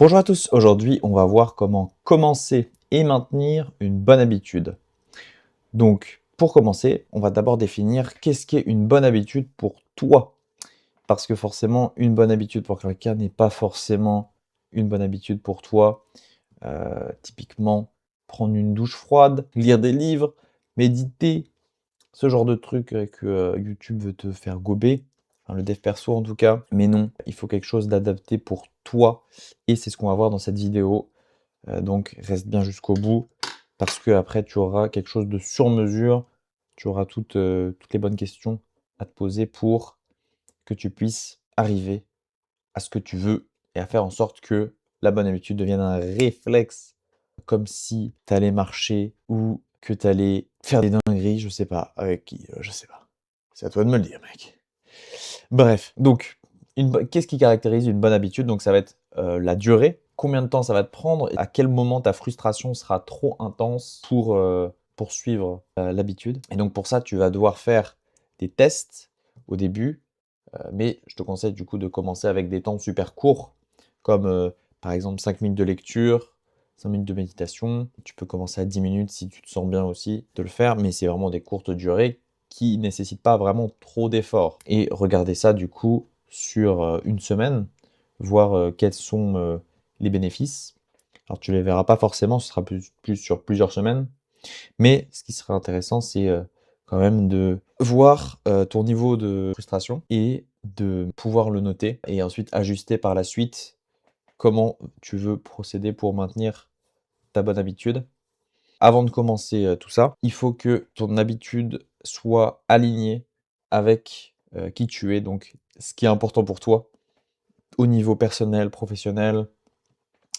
Bonjour à tous, aujourd'hui on va voir comment commencer et maintenir une bonne habitude. Donc pour commencer, on va d'abord définir qu'est-ce qu'est une bonne habitude pour toi. Parce que forcément, une bonne habitude pour quelqu'un n'est pas forcément une bonne habitude pour toi. Typiquement, prendre une douche froide, lire des livres, méditer, ce genre de trucs que YouTube veut te faire gober, enfin, le dev perso en tout cas. Mais non, il faut quelque chose d'adapté pour toi et c'est ce qu'on va voir dans cette vidéo. Donc reste bien jusqu'au bout parce que après tu auras quelque chose de sur mesure, tu auras toutes les bonnes questions à te poser pour que tu puisses arriver à ce que tu veux et à faire en sorte que la bonne habitude devienne un réflexe, comme si tu allais marcher ou que tu allais faire des dingueries, je sais pas, avec qui, je sais pas. C'est à toi de me le dire, mec. Bref, donc, qu'est-ce qui caractérise une bonne habitude? Donc, ça va être la durée, combien de temps ça va te prendre, et à quel moment ta frustration sera trop intense pour poursuivre l'habitude. Et donc, pour ça, tu vas devoir faire des tests au début, mais je te conseille du coup de commencer avec des temps super courts, comme par exemple 5 minutes de lecture, 5 minutes de méditation. Tu peux commencer à 10 minutes si tu te sens bien aussi de le faire, mais c'est vraiment des courtes durées qui ne nécessitent pas vraiment trop d'efforts. Et regarder ça du coup sur une semaine, voir quels sont les bénéfices. Alors tu ne les verras pas forcément, ce sera plus sur plusieurs semaines, mais ce qui serait intéressant, c'est quand même de voir ton niveau de frustration et de pouvoir le noter et ensuite ajuster par la suite comment tu veux procéder pour maintenir ta bonne habitude. Avant de commencer tout ça, il faut que ton habitude soit alignée avec qui tu es, donc ce qui est important pour toi au niveau personnel, professionnel,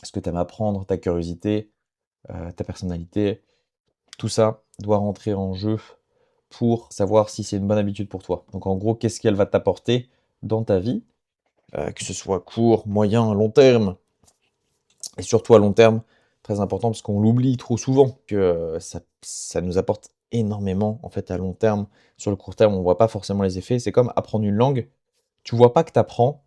ce que tu aimes apprendre, ta curiosité, ta personnalité, tout ça doit rentrer en jeu pour savoir si c'est une bonne habitude pour toi. Donc en gros, qu'est-ce qu'elle va t'apporter dans ta vie, que ce soit court, moyen, long terme, et surtout à long terme, très important parce qu'on l'oublie trop souvent, que ça nous apporte énormément en fait à long terme. Sur le court terme, on ne voit pas forcément les effets. C'est comme apprendre une langue. Tu vois pas que tu apprends,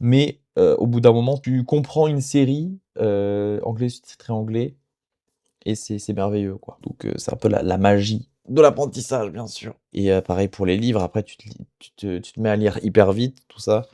mais au bout d'un moment, tu comprends une série anglais sous-titré anglais, et c'est merveilleux, quoi. Donc c'est un peu la magie de l'apprentissage, bien sûr. Et pareil pour les livres, après tu te mets à lire hyper vite, tout ça.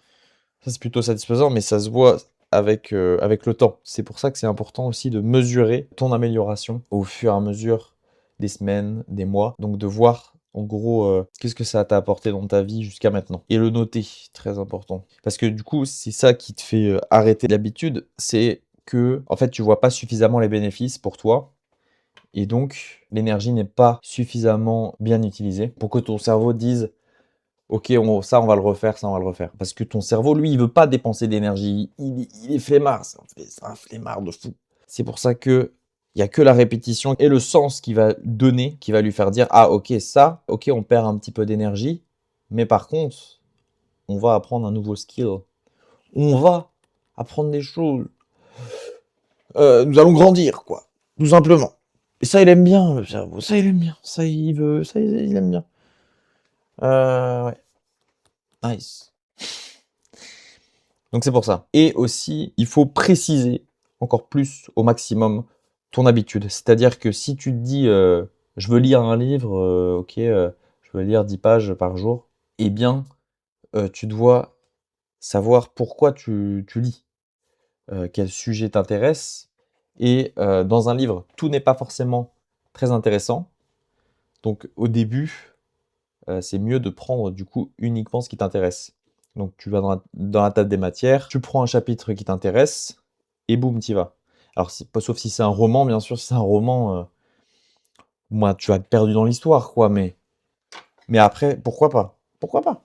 Ça, c'est plutôt satisfaisant, mais ça se voit avec le temps. C'est pour ça que c'est important aussi de mesurer ton amélioration au fur et à mesure des semaines, des mois. Donc de voir en gros qu'est-ce que ça t'a apporté dans ta vie jusqu'à maintenant. Et le noter, très important. Parce que du coup, c'est ça qui te fait arrêter l'habitude, c'est que en fait tu vois pas suffisamment les bénéfices pour toi. Et donc, l'énergie n'est pas suffisamment bien utilisée pour que ton cerveau dise OK, ça on va le refaire, ça on va le refaire. Parce que ton cerveau, lui, il veut pas dépenser d'énergie. Il est flemmard, c'est un flemmard de fou. C'est pour ça que il y a que la répétition et le sens qui va donner, qui va lui faire dire ah OK, ça, OK, on perd un petit peu d'énergie, mais par contre, on va apprendre un nouveau skill. On va apprendre des choses. Nous allons grandir, quoi, tout simplement. Et ça, il aime bien, le cerveau. Ça, il aime bien. Ça, il veut. Ça, il aime bien. Ouais. Nice. Donc, c'est pour ça. Et aussi, il faut préciser encore plus au maximum ton habitude. C'est-à-dire que si tu te dis, je veux lire un livre, ok, je veux lire 10 pages par jour, eh bien, tu dois savoir pourquoi tu lis, quel sujet t'intéresse. Et dans un livre, tout n'est pas forcément très intéressant. Donc, au début, c'est mieux de prendre du coup uniquement ce qui t'intéresse. Donc tu vas dans la table des matières, tu prends un chapitre qui t'intéresse et boum, t'y vas. Alors pas sauf si c'est un roman, bien sûr, si c'est un roman, moi tu vas être perdu dans l'histoire, quoi. Mais après, pourquoi pas? Pourquoi pas?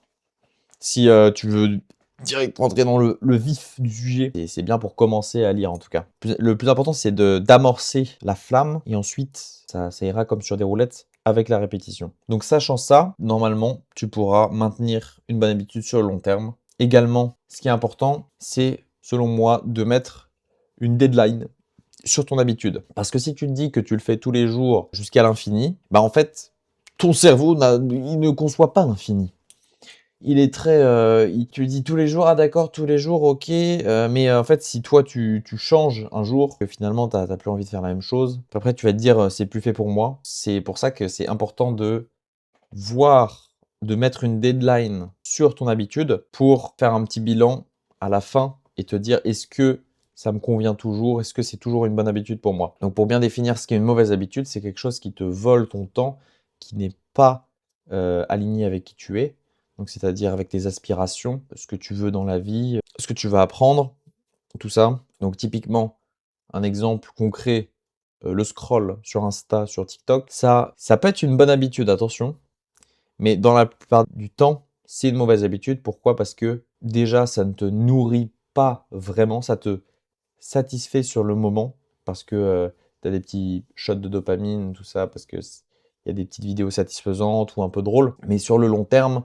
Si tu veux direct rentrer dans le vif du sujet, et c'est bien pour commencer à lire en tout cas. Le plus important, c'est d'amorcer la flamme et ensuite ça ira comme sur des roulettes avec la répétition. Donc sachant ça, normalement, tu pourras maintenir une bonne habitude sur le long terme. Également, ce qui est important, c'est selon moi de mettre une deadline sur ton habitude. Parce que si tu te dis que tu le fais tous les jours jusqu'à l'infini, bah en fait, ton cerveau il ne conçoit pas l'infini. il est très, il te dit tous les jours: «Ah d'accord, tous les jours, OK», mais en fait, si toi tu changes un jour, que finalement tu as plus envie de faire la même chose, après tu vas te dire: «C'est plus fait pour moi». C'est pour ça que c'est important de voir, de mettre une deadline sur ton habitude pour faire un petit bilan à la fin et te dire: «Est-ce que ça me convient toujours? Est-ce que c'est toujours une bonne habitude pour moi?» Donc pour bien définir ce qu'est une mauvaise habitude, c'est quelque chose qui te vole ton temps, qui n'est pas, aligné avec qui tu es. Donc c'est-à-dire avec tes aspirations, ce que tu veux dans la vie, ce que tu vas apprendre, tout ça. Donc typiquement, un exemple concret, le scroll sur Insta, sur TikTok, ça peut être une bonne habitude, attention, mais dans la plupart du temps, c'est une mauvaise habitude. Pourquoi? Parce que déjà, ça ne te nourrit pas vraiment, ça te satisfait sur le moment parce que, tu as des petits shots de dopamine, tout ça, parce que il y a des petites vidéos satisfaisantes ou un peu drôles. Mais sur le long terme,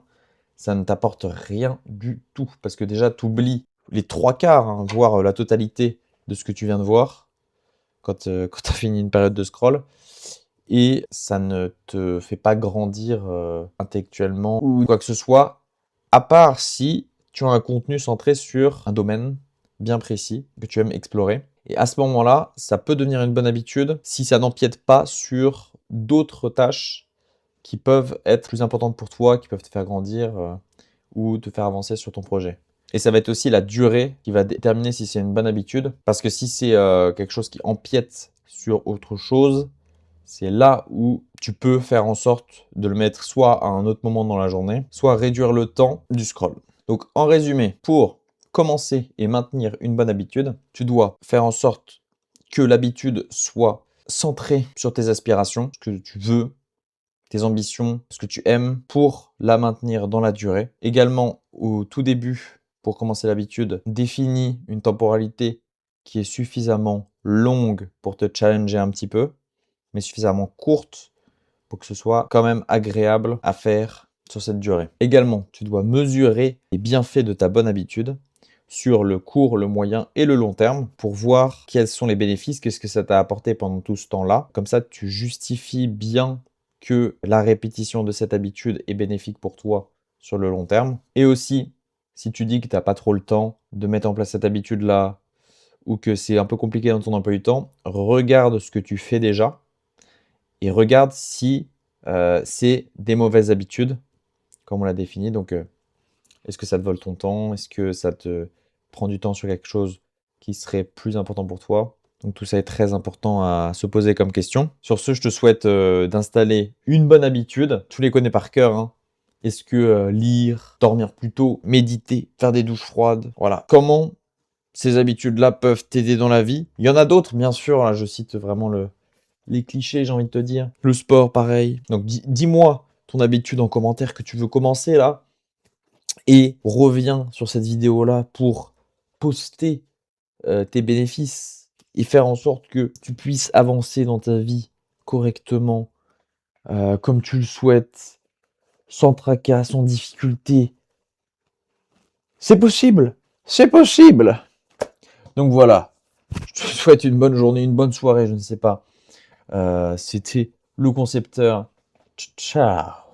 ça ne t'apporte rien du tout parce que déjà, tu oublies les 3/4, hein, voire, la totalité de ce que tu viens de voir quand, quand tu as fini une période de scroll et ça ne te fait pas grandir, intellectuellement ou quoi que ce soit, à part si tu as un contenu centré sur un domaine bien précis que tu aimes explorer et à ce moment-là, ça peut devenir une bonne habitude si ça n'empiète pas sur d'autres tâches qui peuvent être plus importantes pour toi, qui peuvent te faire grandir, ou te faire avancer sur ton projet. Et ça va être aussi la durée qui va déterminer si c'est une bonne habitude, parce que si c'est, quelque chose qui empiète sur autre chose, c'est là où tu peux faire en sorte de le mettre soit à un autre moment dans la journée, soit réduire le temps du scroll. Donc en résumé, pour commencer et maintenir une bonne habitude, tu dois faire en sorte que l'habitude soit centrée sur tes aspirations, ce que tu veux, tes ambitions, ce que tu aimes pour la maintenir dans la durée. Également, au tout début, pour commencer l'habitude, définis une temporalité qui est suffisamment longue pour te challenger un petit peu, mais suffisamment courte pour que ce soit quand même agréable à faire sur cette durée. Également, tu dois mesurer les bienfaits de ta bonne habitude sur le court, le moyen et le long terme pour voir quels sont les bénéfices, qu'est-ce que ça t'a apporté pendant tout ce temps-là. Comme ça, tu justifies bien que la répétition de cette habitude est bénéfique pour toi sur le long terme. Et aussi, si tu dis que tu n'as pas trop le temps de mettre en place cette habitude-là ou que c'est un peu compliqué dans ton emploi du temps, regarde ce que tu fais déjà et regarde si c'est des mauvaises habitudes, comme on l'a défini. Donc, est-ce que ça te vole ton temps? Est-ce que ça te prend du temps sur quelque chose qui serait plus important pour toi? Donc tout ça est très important à se poser comme question. Sur ce, je te souhaite d'installer une bonne habitude. Tu les connais par cœur, hein. Est-ce que lire, dormir plus tôt, méditer, faire des douches froides, voilà. Comment ces habitudes-là peuvent t'aider dans la vie? Il y en a d'autres, bien sûr. Là, je cite vraiment les clichés, j'ai envie de te dire. Le sport, pareil. Donc dis-moi ton habitude en commentaire que tu veux commencer là. Et reviens sur cette vidéo-là pour poster tes bénéfices et faire en sorte que tu puisses avancer dans ta vie correctement, comme tu le souhaites, sans tracas, sans difficulté. C'est possible! C'est possible! Donc voilà, je te souhaite une bonne journée, une bonne soirée, je ne sais pas. C'était le concepteur. Ciao!